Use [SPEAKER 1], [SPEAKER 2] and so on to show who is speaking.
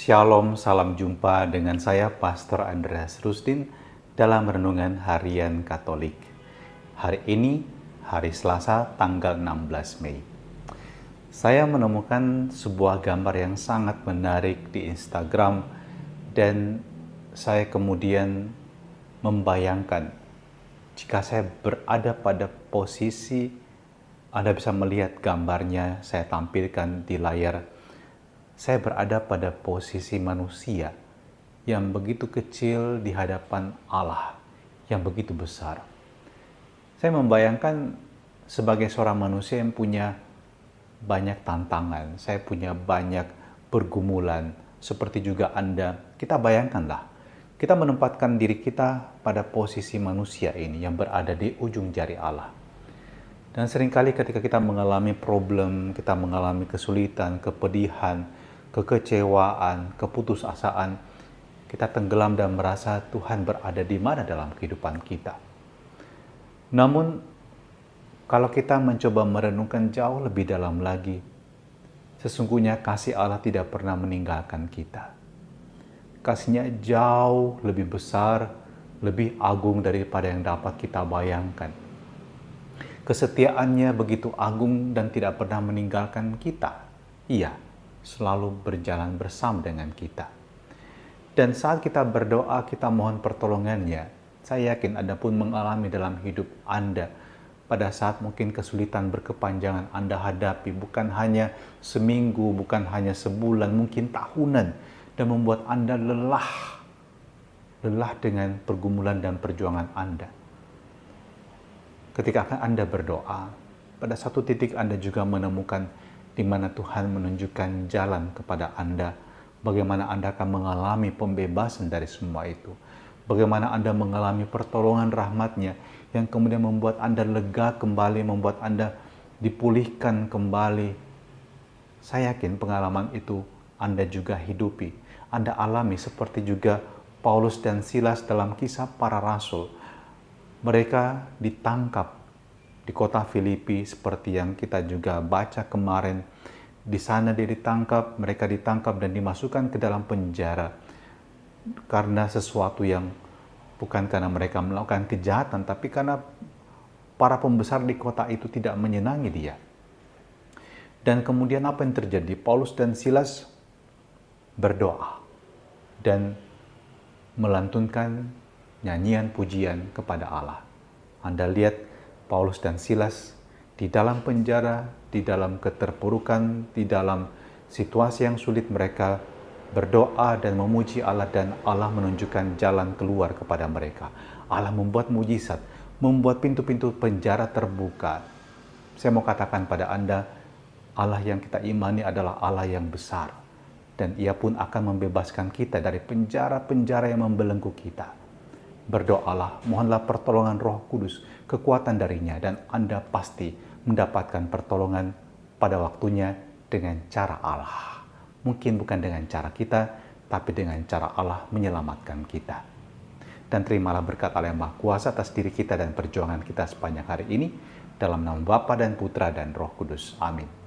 [SPEAKER 1] Shalom, salam jumpa dengan saya Pastor Andreas Rustin dalam Renungan Harian Katolik. Hari ini, hari Selasa, tanggal 16 Mei. Saya menemukan sebuah gambar yang sangat menarik di Instagram dan saya kemudian membayangkan jika saya berada pada posisi, Anda bisa melihat gambarnya saya tampilkan di layar. Saya berada pada posisi manusia yang begitu kecil di hadapan Allah yang begitu besar. Saya membayangkan sebagai seorang manusia yang punya banyak tantangan, saya punya banyak pergumulan, seperti juga Anda. Kita bayangkanlah, kita menempatkan diri kita pada posisi manusia ini yang berada di ujung jari Allah. Dan seringkali ketika kita mengalami problem, kita mengalami kesulitan, kepedihan, kekecewaan, keputusasaan, kita tenggelam dan merasa Tuhan berada di mana dalam kehidupan kita. Namun, kalau kita mencoba merenungkan jauh lebih dalam lagi, sesungguhnya kasih Allah tidak pernah meninggalkan kita. Kasih-Nya jauh lebih besar, lebih agung daripada yang dapat kita bayangkan. Kesetiaannya begitu agung dan tidak pernah meninggalkan kita. Iya, selalu berjalan bersama dengan kita. Dan saat kita berdoa, kita mohon pertolongannya. Saya yakin Anda pun mengalami dalam hidup Anda pada saat mungkin kesulitan berkepanjangan Anda hadapi, bukan hanya seminggu, bukan hanya sebulan, mungkin tahunan, dan membuat Anda lelah dengan pergumulan dan perjuangan Anda. Ketika Anda berdoa, pada satu titik Anda juga menemukan di mana Tuhan menunjukkan jalan kepada Anda, bagaimana Anda akan mengalami pembebasan dari semua itu, bagaimana Anda mengalami pertolongan rahmat-Nya yang kemudian membuat Anda lega kembali, membuat Anda dipulihkan kembali. Saya yakin pengalaman itu Anda juga hidupi, Anda alami seperti juga Paulus dan Silas dalam Kisah Para Rasul. Mereka ditangkap di kota Filipi seperti yang kita juga baca kemarin. Di sana mereka ditangkap dan dimasukkan ke dalam penjara karena sesuatu yang bukan karena mereka melakukan kejahatan, tapi karena para pembesar di kota itu tidak menyenangi dia. Dan kemudian apa yang terjadi? Paulus dan Silas berdoa dan melantunkan nyanyian pujian kepada Allah. Anda lihat Paulus dan Silas di dalam penjara, di dalam keterpurukan, di dalam situasi yang sulit, mereka berdoa dan memuji Allah, dan Allah menunjukkan jalan keluar kepada mereka. Allah membuat mujizat, membuat pintu-pintu penjara terbuka. Saya mau katakan pada Anda, Allah yang kita imani adalah Allah yang besar, dan Ia pun akan membebaskan kita dari penjara-penjara yang membelenggu kita. Berdoalah, mohonlah pertolongan Roh Kudus, kekuatan darinya, dan Anda pasti mendapatkan pertolongan pada waktunya dengan cara Allah. Mungkin bukan dengan cara kita, tapi dengan cara Allah menyelamatkan kita. Dan terimalah berkat Allah yang Maha Kuasa atas diri kita dan perjuangan kita sepanjang hari ini, dalam nama Bapa dan Putra dan Roh Kudus. Amin.